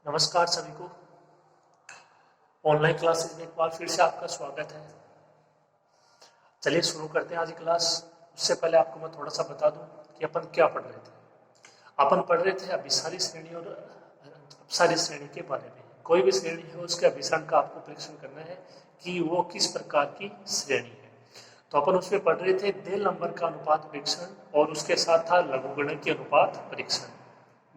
नमस्कार सभी को। ऑनलाइन क्लासेस में एक बार फिर से आपका स्वागत है। चलिए शुरू करते हैं आज की क्लास। उससे पहले आपको मैं थोड़ा सा बता दूं कि अपन क्या पढ़ रहे थे। अपन पढ़ रहे थे अभिसारी श्रेणी और अपसारी श्रेणी के बारे में। कोई भी श्रेणी है उसके अभिसरण का आपको परीक्षण करना है कि वो किस प्रकार की श्रेणी है। तो अपन उसमें पढ़ रहे थे देल नंबर का अनुपात परीक्षण और उसके साथ था लघुगणक अनुपात परीक्षण।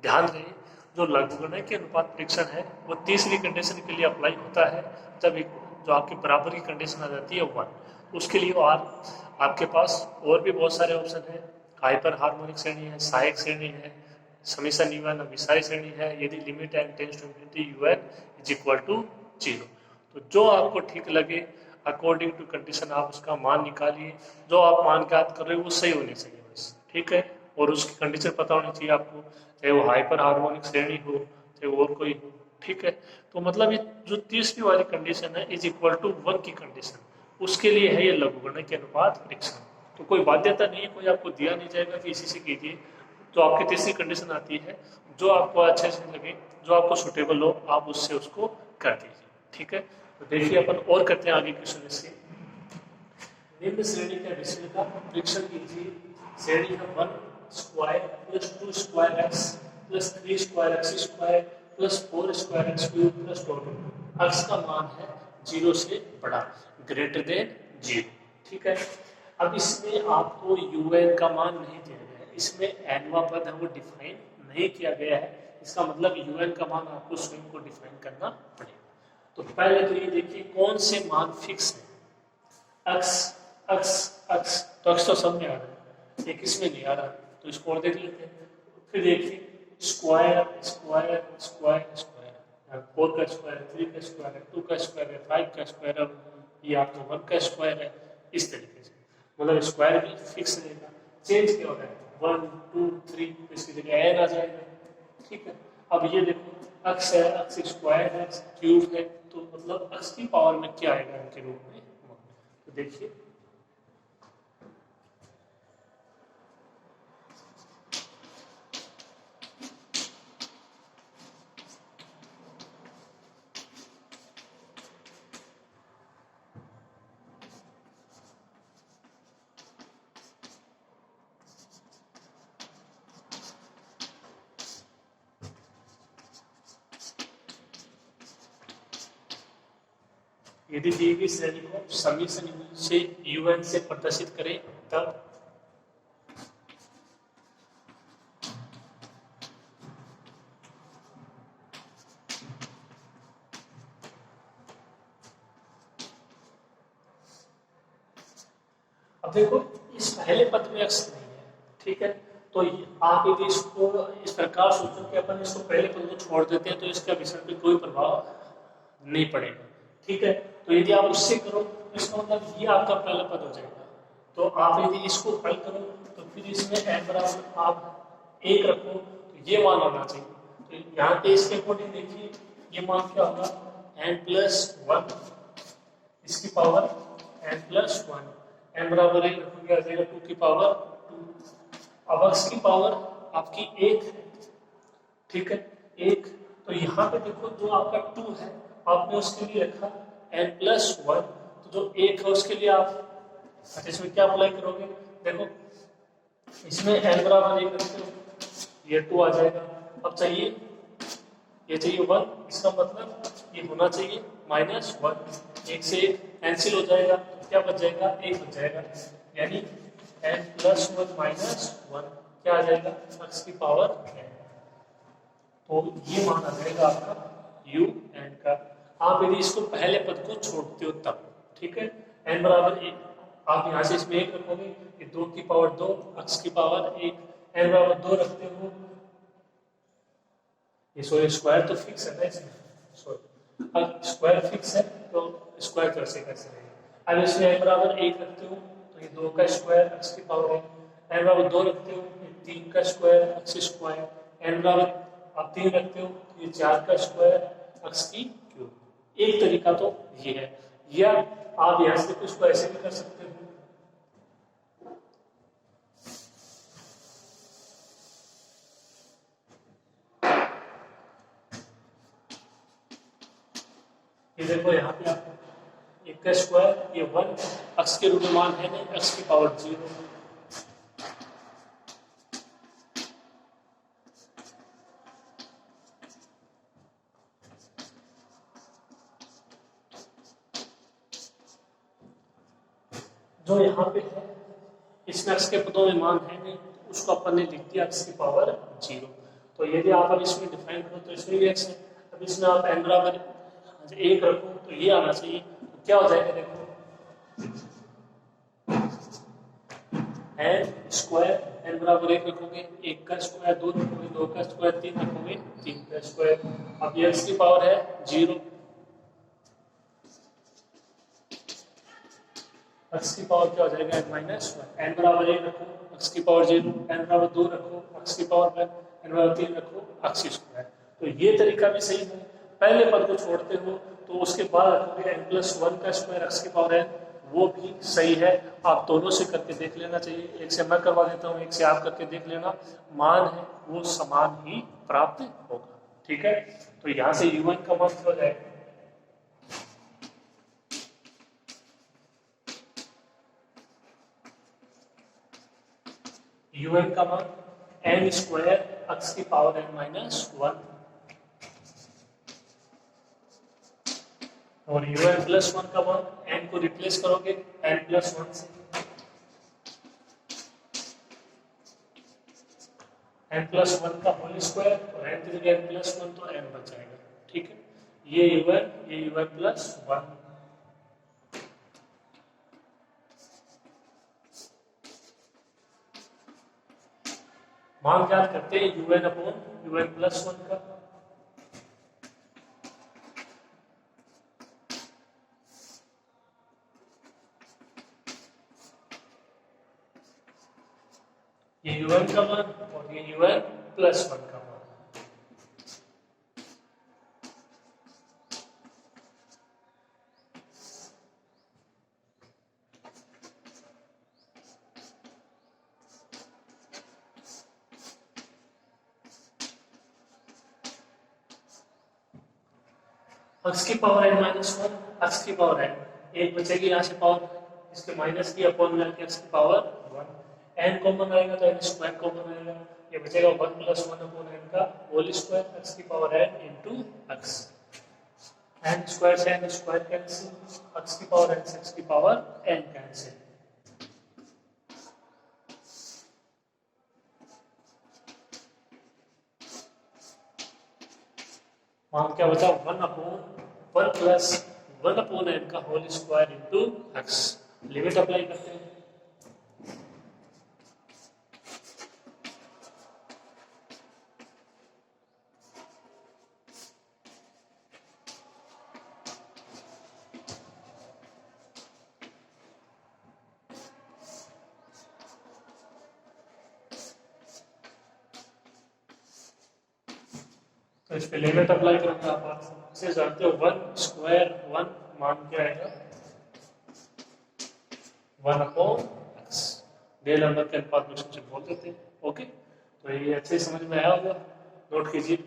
ध्यान दें, जो लघुगणक अनुपात परीक्षण है वो तीसरी कंडीशन के लिए अप्लाई होता है जब एक जो आपकी बराबर की कंडीशन आ जाती है वन। उसके लिए आपके पास और भी बहुत सारे ऑप्शन है। हाइपर हार्मोनिक श्रेणी है, सहायक श्रेणी है, समीशन यूएन अभिसारी श्रेणी है, यदि limit n tends to infinity u n is equal to 0। तो जो आपको ठीक लगे अकॉर्डिंग टू कंडीशन आप उसका मान निकालिए। जो आप मान ज्ञात कर रहे हो वो सही होनी चाहिए बस, ठीक है। और उसकी कंडीशन पता होनी चाहिए आपको, चाहे वो हाइपर हार्मोनिक श्रेणी हो चाहे और कोई हो, ठीक है। तो मतलब ये जो तीसरी वाली कंडीशन है इज इक्वल टू 1 की कंडीशन, उसके लिए है ये लघुगणक अनुपात परीक्षण। तो कोई बाध्यता नहीं है, कोई आपको दिया नहीं जाएगा कि इसी से कीजिए। तो आपकी तीसरी कंडीशन आती है, जो आपको अच्छे से लगे, जो आपको सुटेबल हो, आप उससे उसको कर दीजिए, ठीक है। तो देखिए अपन और करते हैं आगे क्वेश्चन से। निम्न श्रेणी के विषय का परीक्षण कीजिए। श्रेणी है 1 square plus 2 square x plus 3 square x square plus 4 square x cube plus 2। X का मान है 0 से बड़ा, ग्रेटर देन 0, ठीक है। अब इसमें आपको यूएन का मान नहीं दिया गया है, इसमें एनवा पद है वो डिफाइन नहीं किया गया है। इसका मतलब यूएन का मान आपको स्वयं को डिफाइन करना पड़ेगा। तो पहले तो ये देखिए कौन से मान फिक्स है। एक्स एक्स एक्स तो एक्स तो सब में आ रहा है, एक इसमें नहीं आ रहा, तो इसको और देख लेते हैं। फिर देखिए स्क्वायर स्क्वायर स्क्वायर स्क्वायर, 4 का स्क्वायर, 3 का स्क्वायर, 2 का स्क्वायर है, 5 का स्क्वायर, ये आपका 1 का स्क्वायर है। इस तरीके से मतलब स्क्वायर भी फिक्स रहेगा। चेंज क्या हो रहा है 1 2 3, तो इसकी जगह एन आ जाएगा, ठीक है। अब ये देखो एक्स है, एक्स स्क्वायर है, क्यूब है, तो मतलब एक्स की पावर में क्या आएगा इनके रूप में। तो देखिए यदि दी गई श्रेणी को समीशन से यूएन से प्रदर्शित करें तब अब देखो इस पहले पद में एक्स नहीं है, ठीक है। तो आप यदि इसको इस प्रकार सोचो कि अपन इसको पहले पद को छोड़ देते हैं तो इसका विषय पे कोई प्रभाव नहीं पड़ेगा, ठीक है। तो यदि आप उससे करो तो इसका मतलब ये आपका पहला पद हो जाएगा। तो आप यदि इसको हल करो तो फिर इसमें एन बराबर आप 1 रखो तो ये मान आना चाहिए। तो यहाँ पे इसके अकॉर्डिंग देखिए ये मान क्या होगा n+1, इसकी पावर n+1, n बराबर 1 रखोगे आ जाएगा 2 की पावर 2। अब x की पावर आपकी 1 है, ठीक है 1। तो यहाँ पे देखो जो आपका 2 है आपने उसके लिए रखा n+1, तो जो 1 है उसके लिए आप अच्छा इसमें क्या अप्लाई करोगे। देखो इसमें n बराबर 1 रखते हो, ये 2 आ जाएगा। अब चाहिए ये चाहिए 1, इसका मतलब ये होना चाहिए -1, 1 से 1 कैंसिल हो जाएगा, तो क्या बच जाएगा 1 बच जाएगा, यानी n+1 -1 क्या आ जाएगा x की पावर n। तो ये मान आ जाएगा आपका u n का। आप यदि इसको पहले पद को छोड़ते हो तब, ठीक है। n बराबर 1 आप यहाँ से इसमें 1 रखोगे, ये 2 की पावर 2, x की पावर 1, n बराबर 2 रखते हो, ये सॉरी स्क्वायर तो फिक्स है ना इसमें, सॉरी अब स्क्वायर फिक्स है तो स्क्वायर कैसे कैसे रहेगा। अब इसमें n बराबर 1 रखते हो तो ये 2 का स्क्वायर x की पावर है, n बराबर 2 रखते हो ये 3 का स्क्वायर x स्क्वायर, n बराबर आप 3 रखते हो ये 4 का स्क्वायर x की क्यूब। एक तरीका तो ये है, या आप यहाँ से कुछ को ऐसे भी कर सकते हो। ये देखो यहाँ पे आपको एक का स्क्वायर, ये 1 x के रूप में मान है नहीं, x की पावर 0। जो यहाँ पे है इसमें x के पदों में मान है नहीं, तो उसको अपन ने लिख दिया x की पावर 0। तो यदि आप अब इसमें डिफाइन करो तो इसमें भी x है। अब इसमें आप n बराबर 1 रखो तो ये आना चाहिए। तो क्या हो जाएगा देखो, n स्क्वायर, n बराबर 1 रखोगे, 1 का स्क्वायर 2 रखोगे, 2 का स्क्वायर 3 रखोगे, 3 का स्क्वायर। अब ये x की पावर है 0, x की पावर क्या हो जाएगा -1। n बराबर 1 रखो, x की पावर 0, n बराबर 2 रखो, x की पावर 1, n बराबर 3 रखो, x स्क्वायर। तो ये तरीका भी सही है। पहले पद को छोड़ते हो तो उसके बाद रखोगे n+1 का स्क्वायर x की पावर n, वो भी सही है। आप दोनों से करके देख लेना चाहिए, एक से मैं करवा देता हूँ, एक से आप करके देख लेना, मान है वो समान ही प्राप्त होगा। ठीक है, तो यहाँ से u1 का मान क्या हो जाएगा, un का मान n स्क्वायर x की पावर n-1 और un+1 का मान n को रिप्लेस करोगे n+1 से, n+1 का होल स्क्वायर और n की जगह n+1 तो n बच जाएगा। ठीक है, ये un+1 मान ज्ञात करते हैं un+1 का। ये un का मान और ये un+1 का मान। x की पावर n-1, x की पावर n, एक बचेगी यहाँ से पावर, इसके माइनस की अपॉन में x की पावर 1, n कॉमन आएगा तो n स्क्वायर कॉमन आएगा, ये बचेगा 1+1 अपॉन n का होल स्क्वायर x की power n into x, n square से n स्क्वायर कैंसिल, x की पावर n से x की पावर n कैंसिल। मान क्या बचा, 1 अपॉन n का whole square into x। Limit apply करते हैं, तो इस पे लिमिट अप्लाई करूंगा। आप इसे जानते हो 1 स्क्वायर 1 मान क्या आएगा 1 अपॉन x, डेल नंबर के अनुपात में सबसे बोल देते हैं। ओके, तो ये अच्छे समझ में आया होगा, नोट कीजिए।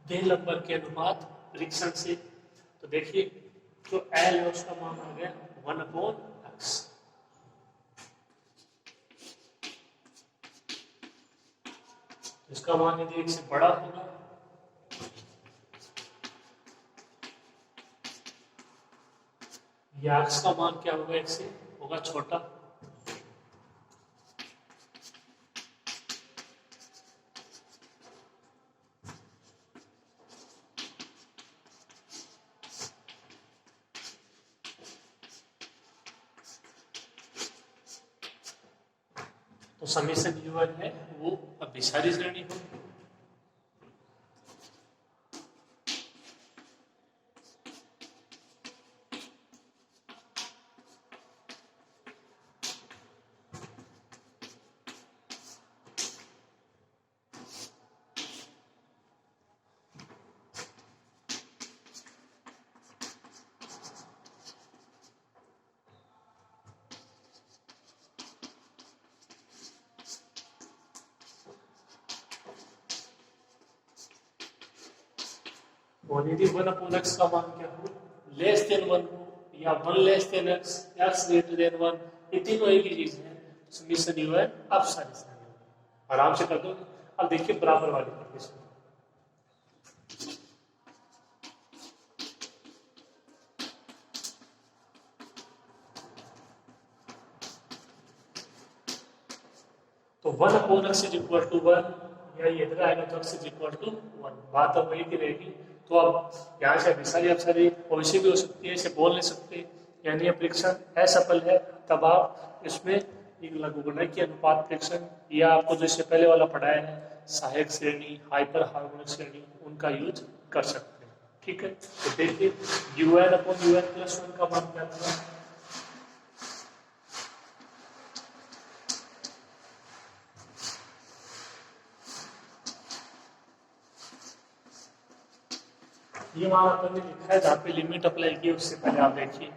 डेल नंबर के अनुपात परीक्षण से, तो देखिए जो L है उसका मान आ गया 1 अपॉन x। इसका मान यदि 1 से बड़ा होगा या x का मान क्या होगा 1 से होगा छोटा, तो समेशन u1 है वो अभिसारी श्रेणी हो। और यदि 1/x का मान क्या हो, लेस देन 1 हो, या 1 less than x, x greater then 1, ये तीनों एक ही चीज है, समीशन यू है, अब सारी आराम से कर दो। अब देखिए बराबर वाली कंडीशन, तो 1/x इज इक्वल टू 1, या ये इधर आएगा तो x इज इक्वल टू 1, बात अब वही की रहेगी। तो अब यहाँ से अभिसारी अपसारी वैसे भी हो सकती है, इसे बोल नहीं सकते, यानी ये परीक्षण असफल है, तब आप इसमें एक लघुगणक की अनुपात परीक्षण, या आपको जो इससे पहले वाला पढ़ाया है सहायक श्रेणी, हाइपर हार्मोनिक श्रेणी, उनका यूज कर सकते हैं। ठीक है, तो देखिए un/un+1 का मान क्या था, ये मान अपन ने लिखा है जहाँ पे लिमिट अप्लाई की उससे पहले आप देखिए।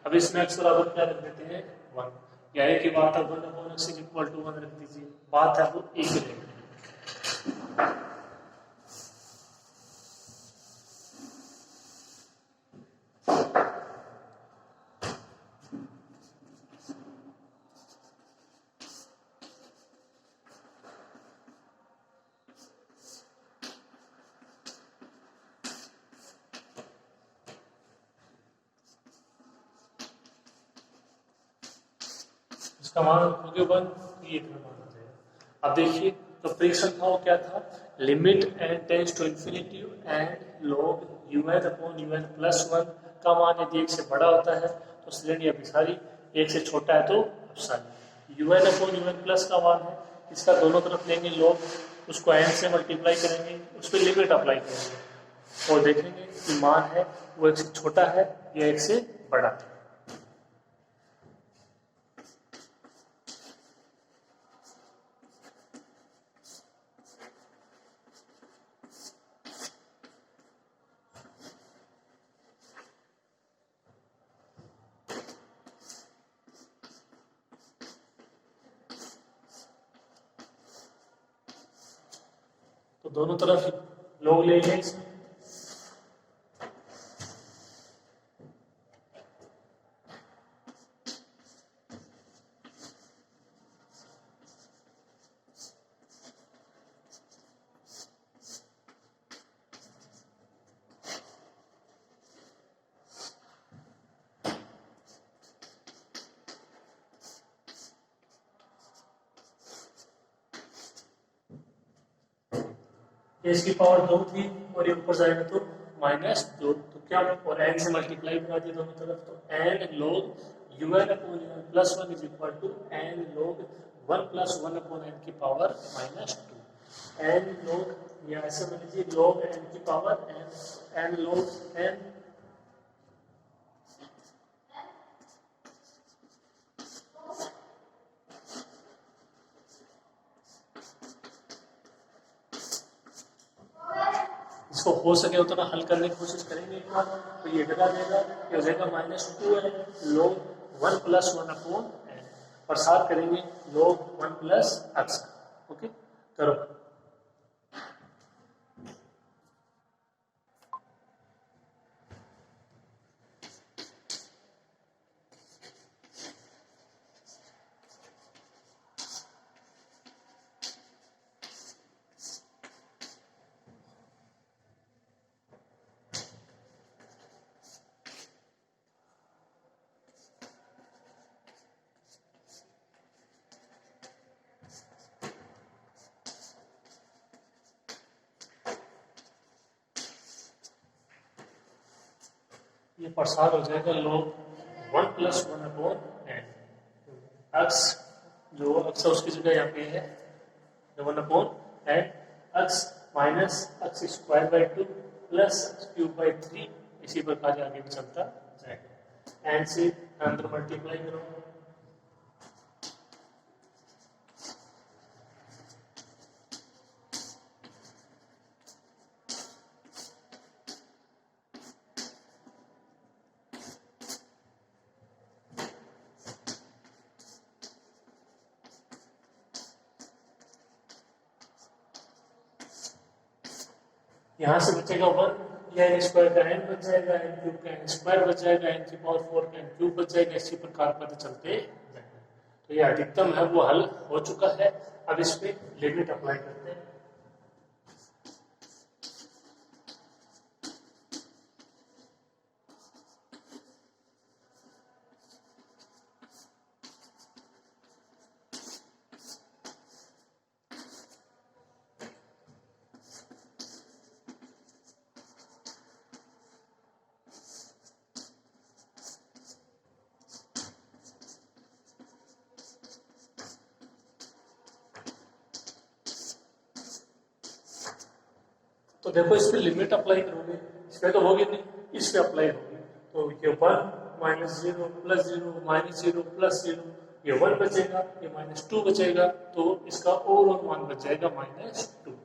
अब इसमें x बराबर क्या रख देते हैं 1, या एक ही बात है 1/x इज इक्वल टू 1 रख दीजिए, बात है वो एक रहेगी। इसका मान रखोगे 1, ये इतना मान हो जाएगा। अब देखिए तो परीक्षण था वो क्या था, limit n tends to infinity and log un/un+1 का मान यदि 1 से बड़ा होता है तो श्रेणी अभिसारी, 1 से छोटा है तो अपसारी। un/un+ का मान है, इसका दोनों तरफ लेंगे log, उसको n से मल्टीप्लाई करेंगे, उस पर लिमिट अप्लाई करेंगे और देखेंगे कि मान है वो 1 से छोटा है या 1 से बड़ा है। तो दोनों तरफ लोग ले लें, इसकी पावर 2 थी और ये ऊपर जाएगा तो -2, तो क्या और n से मल्टीप्लाई करा दिया दोनों तरफ, तो n log un/un+1 is equal to n log 1+1/n की पावर -2, n log, या ऐसे मान लीजिए log n की पावर n log n, इसको हो सके उतना हल करने की कोशिश करेंगे एक बार, तो ये जगह देगा, ये हो जाएगा -2 है log 1+1/n, और साथ करेंगे log 1+x। ओके, करो। ये प्रसार हो जाएगा log 1+1/n, x जो x है उसकी जगह यहाँ पे है 1/n, x minus x² 2 plus x³ 3, इसी प्रकार आगे भी चलता जाएगा। n से अंदर मल्टीप्लाई करो, यहाँ से बचेगा 1, या एन स्क्वायर का एन बच जाएगा, एन क्यूब का एन स्क्वायर बच जाएगा, एन की पावर 4 का एन क्यूब बच जाएगा, इसी प्रकार पद चलते जाएंगे। तो ये अधिकतम है वो हल हो चुका है। अब इस पे लिमिट अप्लाई करते हैं। तो देखो इस पे लिमिट अप्लाई करोगे, इसमें तो होगी नहीं, इस पे अप्लाई होगी। तो ये 1 -0 +0 -0 +0, ये 1 बचेगा, ये -2 बचेगा, तो इसका ओवरऑल मान बच जाएगा -2।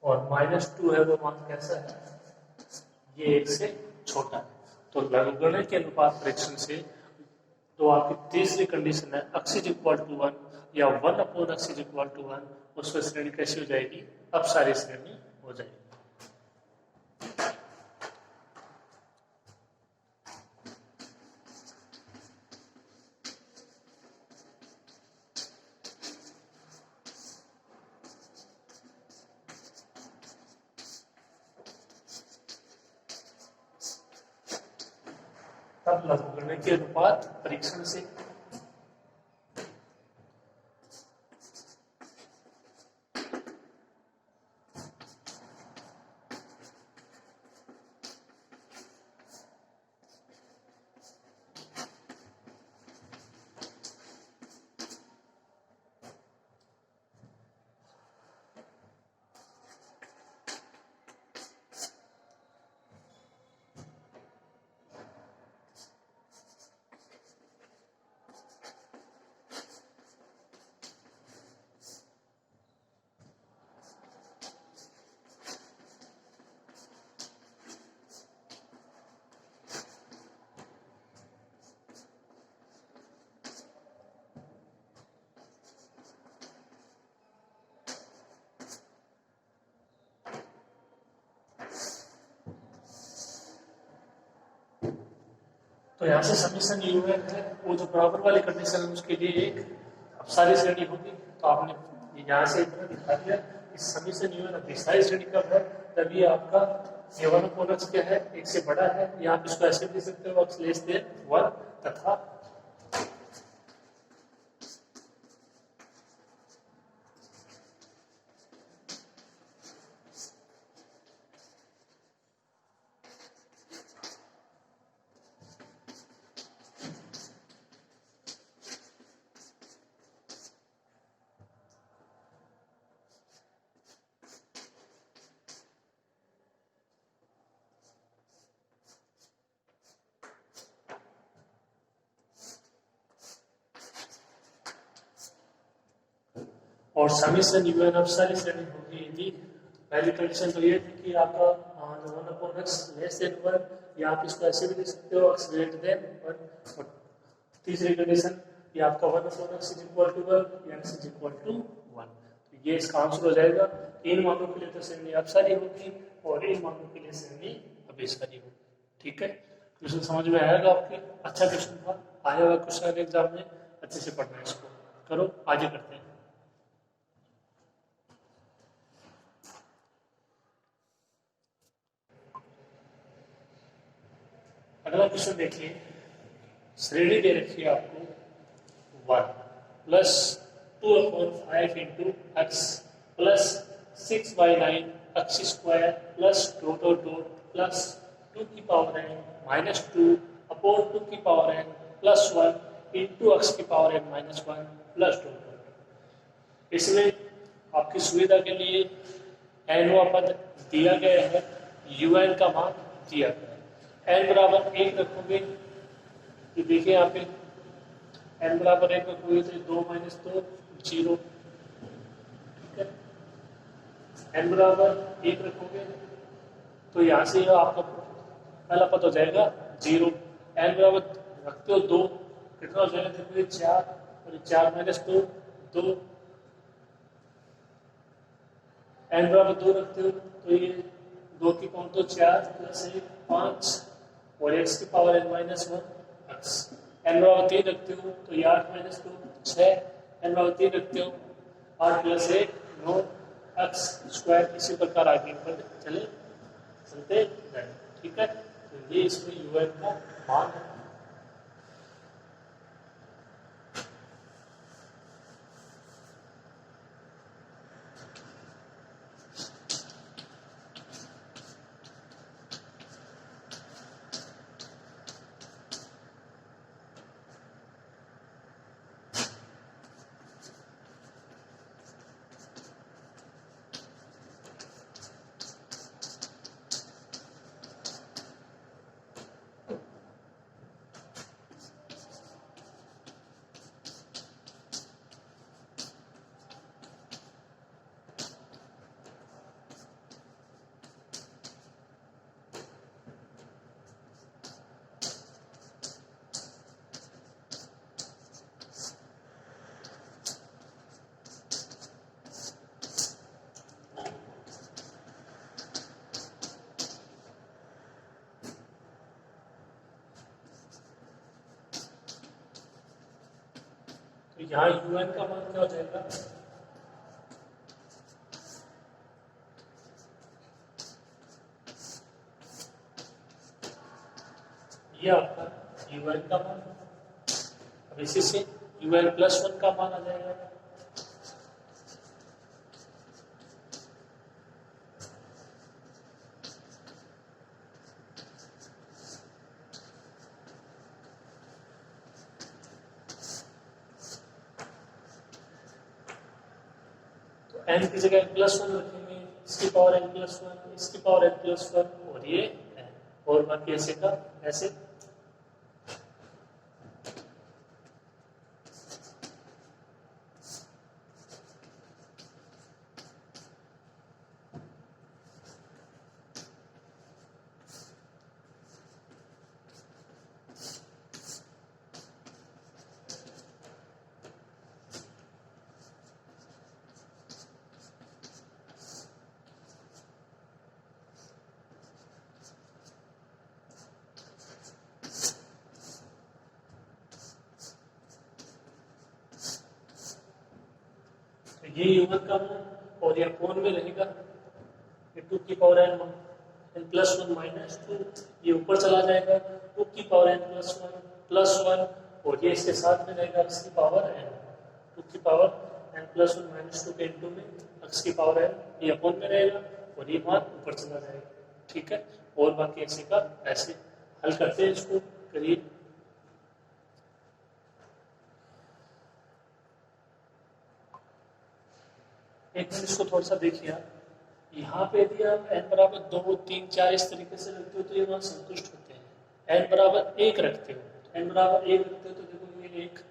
और -2 है वो मान कैसा है, ये 1 से छोटा है। तो लघुगणक के अनुपात परीक्षण से तो आपकी तीसरी कंडीशन है x इज इक्वल टू 1 या 1/x इज इक्वल टू 1, उसमें श्रेणी कैसी हो जाएगी, अपसारी श्रेणी हो जाएगी। तब लघुगणक के अनुपात परीक्षण से तो यहाँ से समीशन यूएन है, वो जो बराबर वाली कंडीशन है उसके लिए एक अपसारी श्रेणी होगी। तो आपने यहाँ से इतना दिखा दिया कि समीशन यूएन अपसारी श्रेणी कब है, तभी आपका ये 1/x क्या है, 1 से बड़ा है, या आप इसको ऐसे भी लिख सकते हो x लेस देन 1 तथा और समीशन यूएन अपसारी श्रेणी होगी यदि पहली कंडीशन तो ये थी कि आपका जो 1/x लेस देन 1, या आप इसको ऐसे भी लिख सकते हो x ग्रेटर देन 1। और तीसरी कंडीशन ये आपका 1/x इज इक्वल टू 1 या x इज इक्वल टू 1। तो ये इसका आंसर हो जाएगा। इन मानों के लिए तो श्रेणी अपसारी होगी और इन मानों के लिए श्रेणी अभिसारी होगी। ठीक है, क्वेश्चन समझ में आएगा आपके? अच्छा क्वेश्चन था, आएगा क्वेश्चन एग्जाम में, अच्छे से पढ़ना है इसको। करो, आगे करते हैं। अगला क्वेश्चन देखिए, श्रेणी दे रखी है आपको 1 plus 2/5 into x plus 6/9 x square plus dot dot dot plus 2 की पावर n माइनस 2 अपॉन 2 की power n plus 1 into x की power n minus 1 plus dot dot. इसमें आपकी सुविधा के लिए n वां पद दिया गया है, un का मान दिया गया है। n बराबर 1 रखोगे, ये देखिए यहाँ पे n बराबर 1 रखोगे तो 2 - 2 0। ठीक है, n बराबर 1 रखोगे तो यहाँ से आपका पहला पद हो जाएगा 0। n बराबर रखते हो 2, कितना हो जाएगा? देखो ये 4 और 4 माइनस 2 2। n बराबर 2 रखते हो तो ये 2 की पावर तो 4 प्लस 1 5 और x की power n minus 1 x। n बराबर 3 रखते हो तो ये 8 माइनस 2 6। n बराबर 3 रखते हो 8 प्लस 1 9 x स्क्वायर। इसी प्रकार आगे बढ़ चलते जाए। ठीक है, तो ये इसमें un का मान है। तो यहाँ un का मान क्या हो जाएगा? ये आपका un का मान। अब इसी से un प्लस 1 का मान आ जाएगा। n की जगह प्लस 1 रखेंगे, इसकी पावर n प्लस 1, इसकी पावर n प्लस 1 और ये n, और बाकी ऐसे का ऐसे। ये un का मान और ये कोण में रहेगा ये 2 की पावर n प्लस 1 माइनस 2, ये ऊपर चला जाएगा 2 की पावर n प्लस 1 और ये इसके साथ में रहेगा x की पावर n 2 की पावर n प्लस 1 माइनस 2 के इनटू में x की पावर n, ये अपोन में रहेगा और ये मान ऊपर चला जाएगा। ठीक है, और बाकी ऐसे का ऐसे हल करते हैं इसको। करीब एक मिनट इसको थोड़ा सा देखिए आप। यहाँ पे यदि आप n बराबर 2 3 4 इस तरीके से रखते हो तो ये मान संतुष्ट होते हैं। n बराबर 1 रखते हो, n बराबर 1 रखते हो तो देखो ये 1,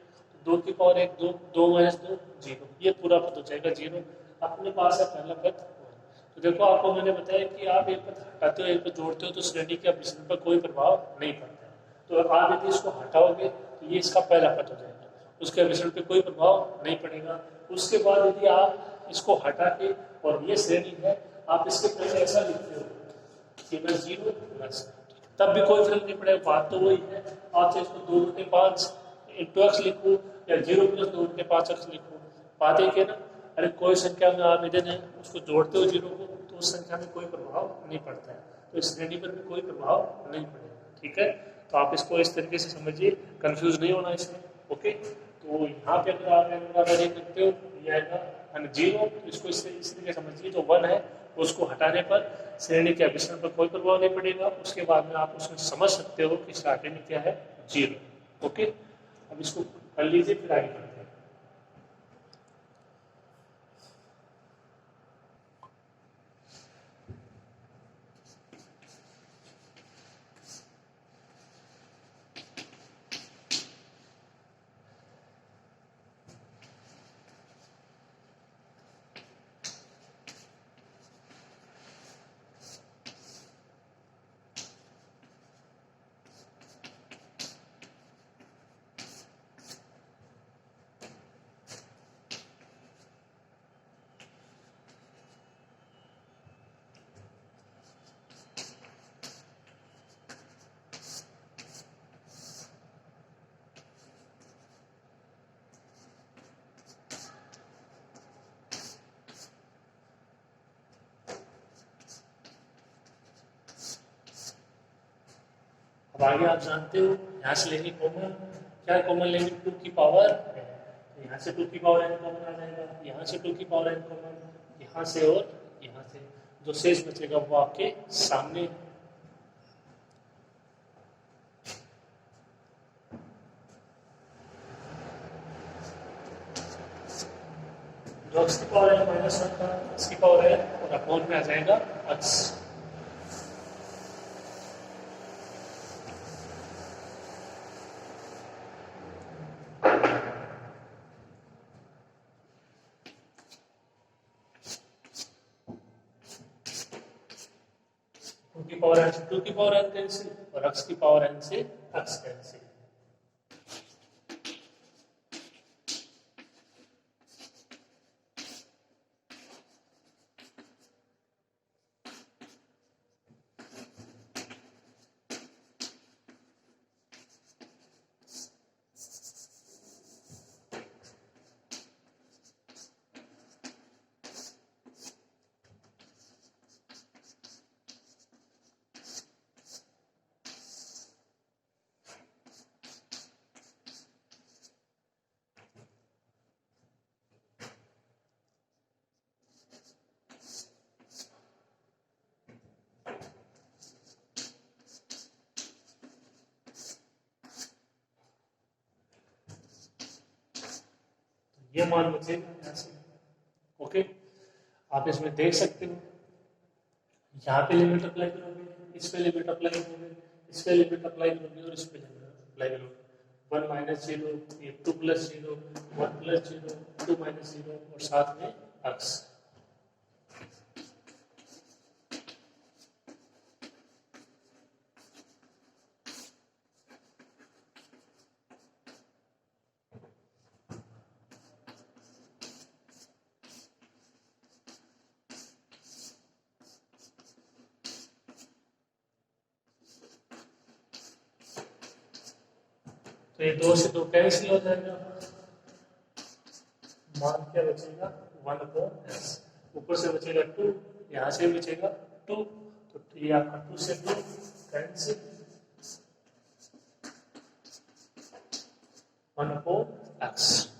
2 की पावर 1 2, 2 माइनस 2 0, ये पूरा पद हो जाएगा 0। अपने पास है पहला पद। तो देखो आपको मैंने बताया कि आप एक पद हटाते हो एक पद जोड़ते हो तो श्रेणी के विचलन पर कोई प्रभाव नहीं पड़ता है। तो आप यदि इसको हटाओगे तो ये इसका पहला पद हो जाएगा, उसके विचलन पे कोई प्रभाव नहीं पड़ेगा। उसके बाद यदि आप इसको हटा के और ये श्रेणी है, आप इसके पहले ऐसा लिखते हो कि मैं 0 प्लस, तब भी कोई फर्क नहीं पड़ेगा, बात तो वही है। आप चाहे इसको 2 गुणे 5 इंटू एक्स लिखो या 0 प्लस 2 गुणे 5 एक्स लिखो, बात एक है ना। अरे कोई संख्या में आप इधर है उसको जोड़ते हो 0 को तो उस संख्या में कोई प्रभाव नहीं पड़ता है, तो इस श्रेणी पर भी कोई प्रभाव नहीं पड़ेगा। ठीक है, तो आप इसको इस तरीके से समझिए, कंफ्यूज नहीं होना इसमें। ओके, तो यहाँ पे अगर आप n बराबर 1 रखते हो ये आएगा 0, तो इसको इस तरीके से समझिए जो 1 है उसको हटाने पर श्रेणी के अभिसरण पर कोई प्रभाव नहीं पड़ेगा। उसके बाद में आप उसमें समझ सकते हो कि स्टार्टिंग में क्या है 0। ओके, अब इसको कर लीजिए फिर आगे बढ़ते हैं। अब आगे आप जानते हो यहाँ से लेंगे कॉमन, क्या कॉमन लेंगे, 2 की पावर n, तो यहाँ से 2 की पावर n कॉमन आ जाएगा, यहाँ से 2 की पावर n कॉमन, यहाँ से और यहाँ से, जो शेष बचेगा वो आपके सामने। जो x की पावर n माइनस 1 था, x की पावर n और अपॉन में आ जाएगा x। की पावर n से 2 की पावर n कैंसिल और x की पावर n से x कैंसिल। ये मान बचेगा यहाँ से। ओके, आप इसमें देख सकते हो, यहाँ पे लिमिट अप्लाई करोगे, इस पे लिमिट अप्लाई करोगे, इस पे लिमिट अप्लाई करोगे और इस पे लिमिट अप्लाई करोगे। 1 माइनस 0, ये 2 प्लस 0, 1 प्लस 0, 2 माइनस 0 और साथ में x। तो ये 2 से 2 कैंसिल हो जाएगा, मान क्या बचेगा 1/x, ऊपर से बचेगा 2, यहाँ से बचेगा 2, तो ये आपका 2 से 2 कैंसिल, 1/x।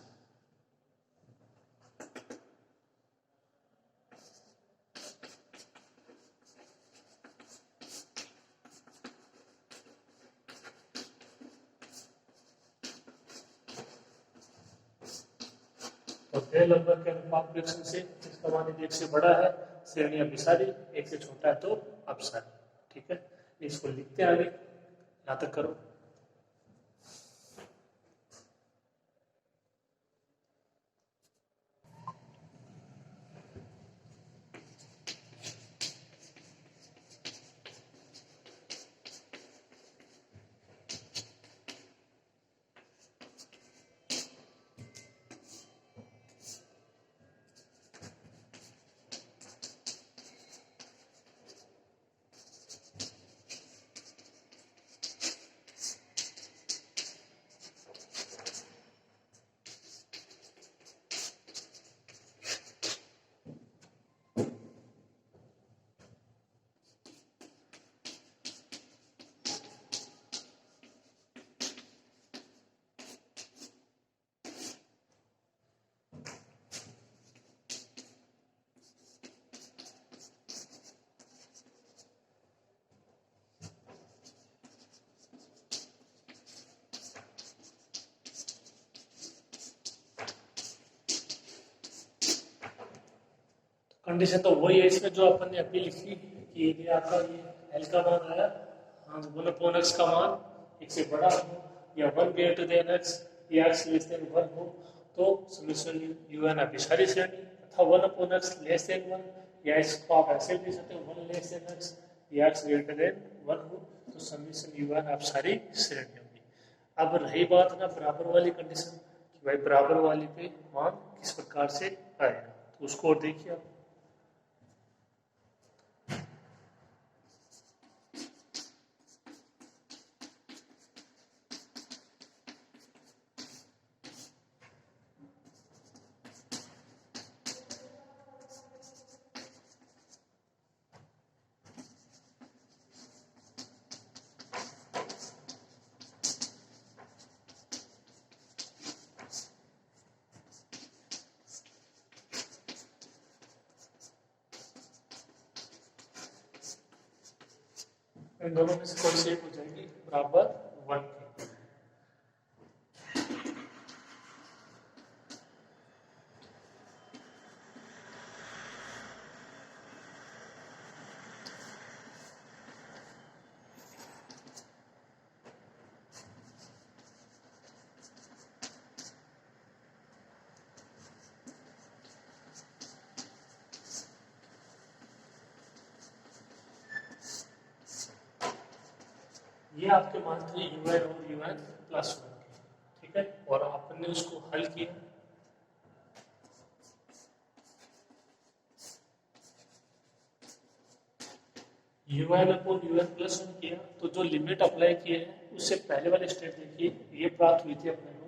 तो पहले नंबर के अनुपात रिएक्शन से इसका मान यदि 1 से बड़ा है श्रेणी अभिसारी, 1 से छोटा है तो अपसारी। ठीक है, इसको लिखते हैं आगे, यहाँ तक करो। कंडीशन तो वही है इसमें जो अपन ने अभी लिखी कि यदि आपका ये एल का मान आया, हाँ 1/x का मान 1 से बड़ा हो या 1 ग्रेटर देन x या x लेस देन 1 हो तो समीकरण un अभिसारी श्रेणी, तथा 1/x लेस देन 1 या इसको आप ऐसे भी सकते हो 1 लेस देन x या x ग्रेटर देन 1 हो तो समीकरण un अभिसारी श्रेणी होगी। अब रही बात ना बराबर वाली कंडीशन कि भाई बराबर वाली पे मान किस प्रकार से आएगा, तो उसको और देखिए आप। इन दोनों में से कोई सी एक हो जाएगी बराबर 1 के। ये आपके मान थे un और un प्लस 1 के, ठीक है, और आपने उसको हल किया। un अपॉन un प्लस 1 किया तो जो लिमिट अप्लाई किए हैं उससे पहले वाले स्टेप देखिए, ये प्राप्त हुई थी अपने को।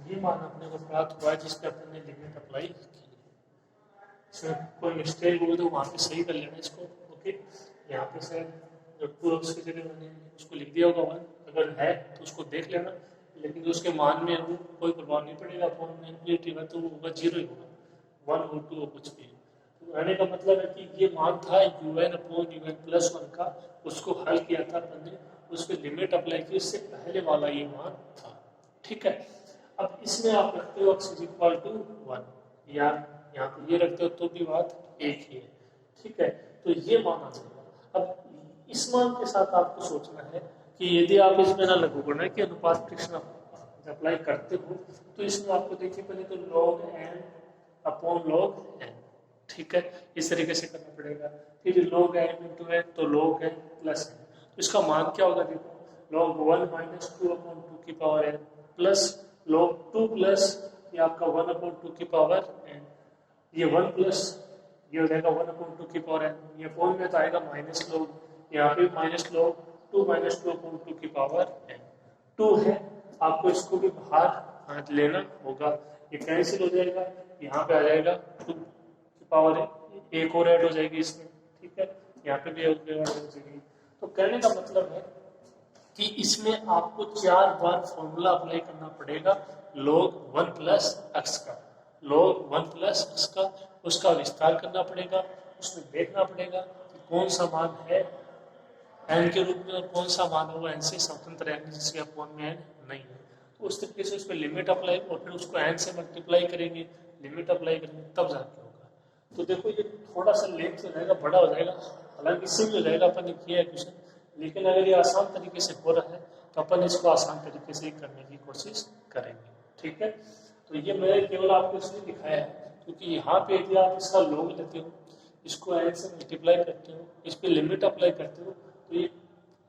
ये मान अपने को प्राप्त हुआ है जिस पे अपने ने लिमिट अप्लाई की। इसमें कोई मिस्टेक हो तो वहाँ पे सही कर लेना इसको। ओके, यहाँ पे सर जो 2x की जगह मैंने उसको लिख दिया होगा 1, अगर है तो उसको देख लेना, लेकिन जो उसके मान में वो कोई प्रभाव नहीं पड़ेगा। अपॉन में इन्फिनिटी है तो वो होगा 0 ही होगा, 1 हो 2 हो कुछ भी। तो कहने का मतलब है कि ये मान था un अपॉन un प्लस 1 का, उसको हल किया था अपन ने, उस पर लिमिट अप्लाई की, उससे पहले वाला ये मान था। ठीक है, अब इसमें आप रखते हो x इज इक्वल टू 1, या यहाँ पे ये रखते हो तो भी बात एक ही है। ठीक है, तो ये मान आ जाएगा। अब इस मान के साथ आपको सोचना है कि यदि आप इसमें ना लागू करना है कि अनुपात परीक्षण अप्लाई करते हो, तो इसमें आपको देखिए पहले तो log n upon log n, ठीक है, इस तरीके से करना पड़ेगा। फिर log n इंटू n तो log n प्लस n, तो इसका मान क्या होगा देखो, log 1 माइनस 2 अपॉन 2 की power n plus log 2 plus ये आपका 1 अपॉन 2 की पावर n, ये 1 प्लस ये हो जाएगा 1 अपॉन 2 की पावर n, ये अपॉन में तो आएगा माइनस log, यहाँ पे माइनस log 2 माइनस 2 अपॉन 2 की पावर n। 2 है, आपको इसको भी बाहर हाथ लेना होगा, ये कैंसिल हो जाएगा, यहाँ पे आ जाएगा 2 की पावर एक और ऐड हो जाएगी इसमें। ठीक है, यहाँ पे भी एक ऐड हो जाएगी। तो कहने का मतलब है कि इसमें आपको 4 बार फॉर्मूला अप्लाई करना पड़ेगा log 1 प्लस एक्स का, log 1 प्लस एक्स का, उसका विस्तार करना पड़ेगा, उसमें देखना पड़ेगा कि कौन सा मान है एन के रूप में और कौन सा मान है वो एन से स्वतंत्र है जिसके अपॉन में एन नहीं है। तो उस तरीके से उस पर लिमिट अप्लाई और फिर उसको एन से मल्टीप्लाई करेंगे, लिमिट अप्लाई करेंगे, तब जाके होगा। तो देखो ये थोड़ा सा लेट हो जाएगा, बड़ा हो जाएगा, हालांकि इससे भी हो जाएगा, अपन ने किया है क्वेश्चन, लेकिन अगर ये आसान तरीके से हो रहा है तो अपन इसको आसान तरीके से करने की कोशिश करेंगे। ठीक है, तो ये मैंने केवल आपको इसलिए दिखाया है क्योंकि यहाँ पे यदि आप इसका लॉग लेते हो, इसको एन से मल्टीप्लाई करते हो, इस पर लिमिट अप्लाई करते हो, तो ये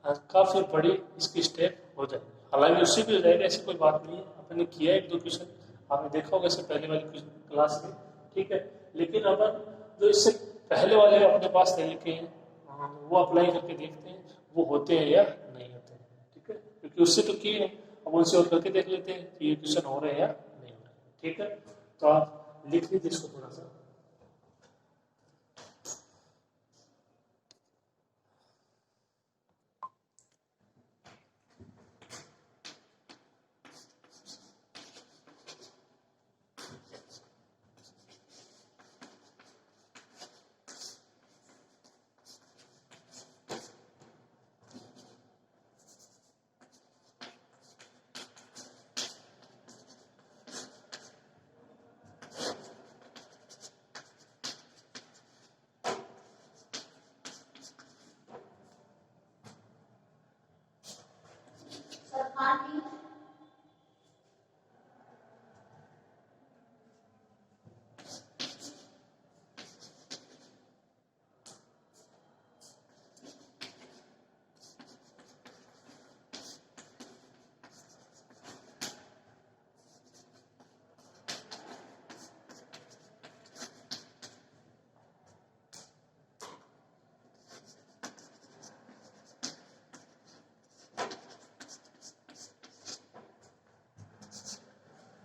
काफी बड़ी इसकी स्टेप हो जाएगी। हालांकि उससे भी हो जाएगा, ऐसी कोई बात नहीं है, अपन ने किया एक दो क्वेश्चन, आपने देखा होगा इससे पहले वाली क्लास में। ठीक है, लेकिन अपन जो इससे पहले वाले अपने पास तरीके हैं वो अप्लाई करके देखते हैं वो होते हैं या नहीं होते हैं। ठीक है, क्योंकि उससे तो किए हैं, अब उनसे और करके देख लेते हैं कि ये क्वेश्चन हो रहे हैं या नहीं हो रहे। ठीक है, तो आप लिख लीजिए इसको थोड़ा सा।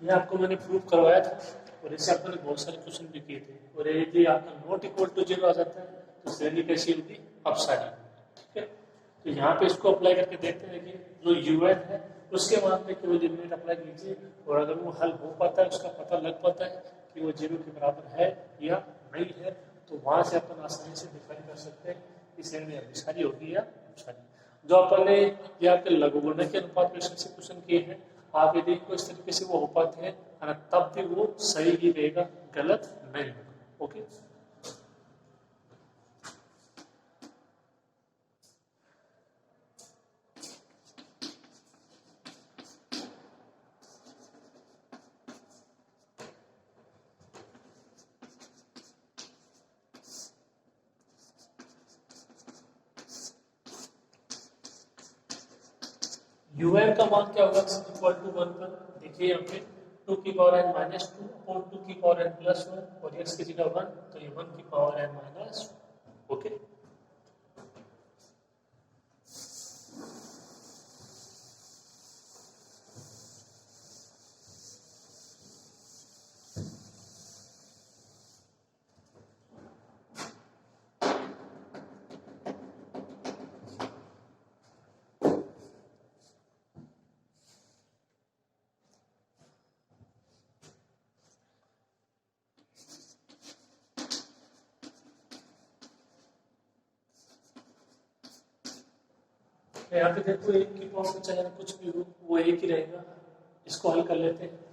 ये आपको मैंने प्रूव करवाया था और इससे आपने बहुत सारे क्वेश्चन भी किए थे। और यदि आपका नॉट इक्वल टू 0 आ जाता है तो श्रेणी कैसी होगी? अपसारी। ठीक है, तो यहाँ पे इसको अप्लाई करके देखते हैं कि जो UN है उसके मान पे केवल लिमिट अप्लाई कीजिए और अगर वो हल हो पाता है, उसका पता लग पाता है कि वो 0 के बराबर है या नहीं है, तो वहां से अपन आसानी से डिफाइन कर सकते हैं कि श्रेणी अभिसारी होगी या अपसारी। जो अपन ने ये आपके लघुगुणक के अनुपात प्रश्न से क्वेश्चन किए हैं, आप यदि इनको इस तरीके से वो हो पाते हैं तब भी वो सही ही रहेगा, गलत नहीं होगा। ओके, UN का मान क्या होगा इक्वल टू 1 पर? देखिए यहाँ पे 2 की पावर n माइनस 2 अपॉन 2 की पावर n प्लस 1 और x की जगह 1, तो ये 1 की पावर n माइनस 1। ओके, यहाँ पे देखो 1 की पावर से चाहे कुछ भी हो वो 1 ही रहेगा। इसको हल कर लेते हैं।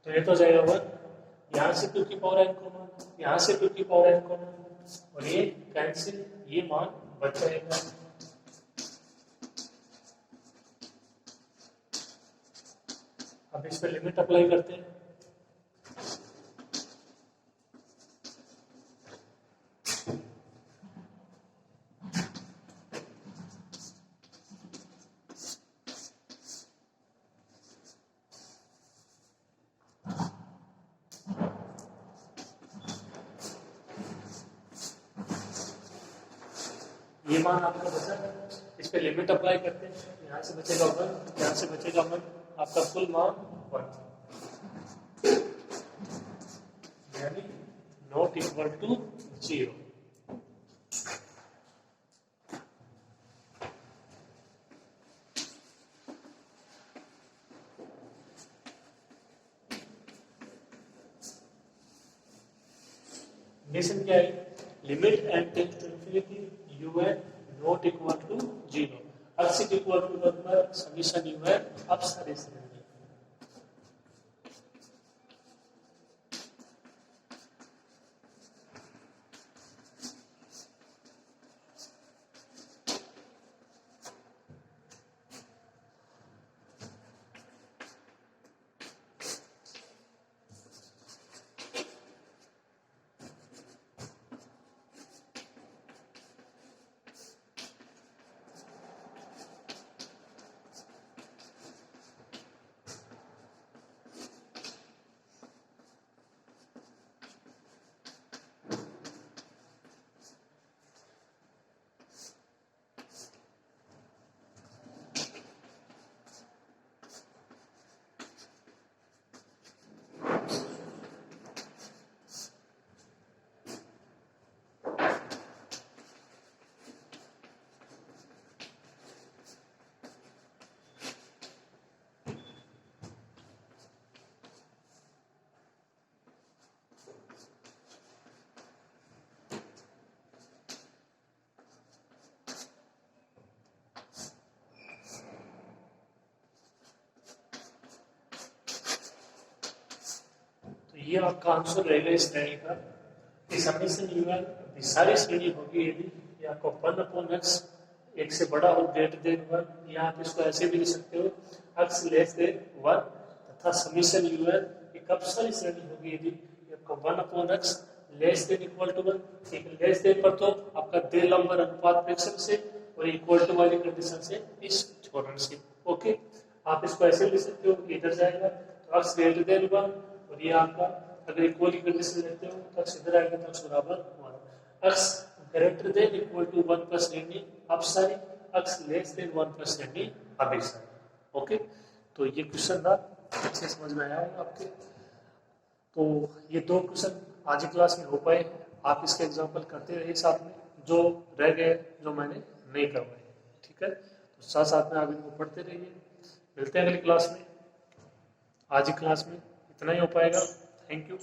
तो ये तो जाएगा 1, यहाँ से 2 की पावर n कॉमन, यहाँ से 2 की पावर n कॉमन और ये कैंसिल, ये मान बच जाएगा। अब इस पे लिमिट अप्लाई करते हैं। ये मान आपका बचा, इस पे लिमिट अप्लाई करते हैं। यहाँ से बचेगा 1, यहाँ से बचेगा 1, आपका कुल मान 1, यानी नॉट इक्वल टू 0। कंडीशन क्या है? Limit n tends to infinity UN not equal to 0, x equal to 1 पर समीशन UN अपसारी श्रेणी। ये आपका आंसर रहेगा इस श्रेणी का। इस समीशन UN सारी श्रेणी होगी यदि ये आपको 1/x 1 से बड़ा हो ग्रेटर देन 1, या आप इसको ऐसे भी लिख सकते हो x लेस देन 1, तथा समीशन UN एक अपसारी श्रेणी होगी यदि आपको 1/x less than equal to 1, ठीक है, लेस देन पर तो आपका दे लंबर अनुपात प्रेक्षण से, और इक्वल टू वाली कंडीशन से इस छोड़ने से। ओके, आप इसको ऐसे लिख सकते हो, इधर जाएगा तो x ग्रेटर देन 1, और ये आपका अगर इक्वल की कंडीशन लेते हो तो x इधर आएगा तो x बराबर 1। x greater than equal to 1 plus नी अपसारी, x लेस देन 1 प्लस नी अभिसारी। ओके, तो ये क्वेश्चन ना अच्छे समझ में आया है आपके। तो ये दो क्वेश्चन आज की क्लास में हो पाए, आप इसके एग्जाम्पल करते रहिए साथ में, जो रह गए जो मैंने नहीं करवाए, ठीक है, तो साथ साथ में आप इनको पढ़ते रहिए। मिलते हैं अगली क्लास में, आज की क्लास में इतना ही हो पाएगा। Thank you.